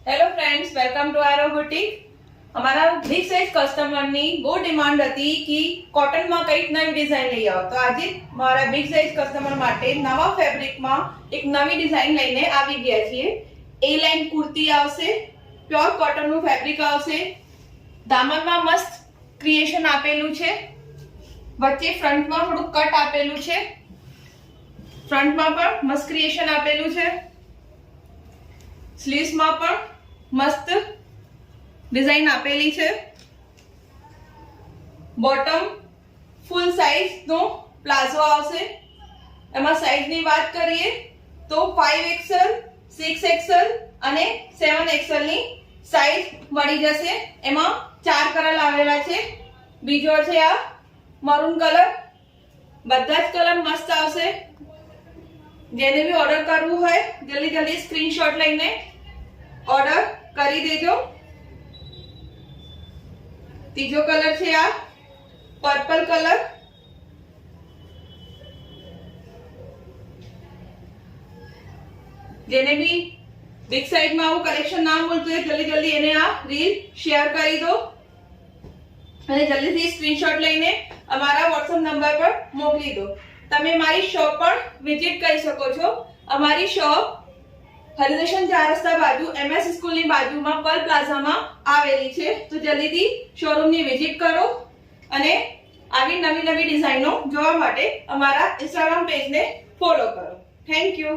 Hello friends, welcome to આરો boutique. हमारा big size customer ની બહુ ડિમાન્ડ હતી કે કોટન માં કઈક નવી ડિઝાઇન લઈ આવો, તો આજે મારા બિગ સાइज કસ્ટમર માટે નવા ફેબ્રિક માં એક નવી ડિઝાઇન લઈને આવી ગયા છીએ। એ લાઈન કુર્તી આવશે, પ્યોર કોટન નું ફેબ્રિક આવશે, દામન માં મસ્ત ક્રિએશન આપેલું છે, વચ્ચે ફ્રન્ટ માં થોડું કટ આપેલું છે, ફ્રન્ટ માં પણ મસ્ત ક્રિએશન આપેલું છે, સ્લીવ્સ માં પણ મસ્ત डिजाइन आपेली छे। बॉटम फुल साइज नो प्लाजो आवशे। एमा साइज नी बात करिए तो 5XL, 6XL અને 7XL ની સાઈઝ મળી જશે। એમાં 4 કલર આવેલા છે। બીજો છે આ મરૂન કલર। બધા જ કલર મસ્ત આવશે। જેને भी ઓર્ડર કરવું હોય જલ્દી જલ્દી સ્ક્રીનશોટ લઈને ઓર્ડર કરી દેજો। तीजो कलर छे आ पर्पल कलर। जेने भी बिग साइज में आवु कलेक्शन ना મળતું હોય જલ્દી જલ્દી એને આ રીલ શેર કરી દો અને જલ્દીથી સ્ક્રીનશોટ લઈને અમારા WhatsApp નંબર પર મોકલી દો। તમે મારી શોપ પર વિઝિટ કરી શકો છો। અમારી શોપ हरिदर्शन 4 रस्ता बाजू एमएस स्कूल ની બાજુમાં પલ પ્લાઝામાં આવેલી છે। તો જલ્દીથી શોરૂમ ની વિઝિટ કરો અને આવી નવી નવી ડિઝાઇનો જોવા માટે અમારા Instagram પેજને ફોલો કરો। Thank you.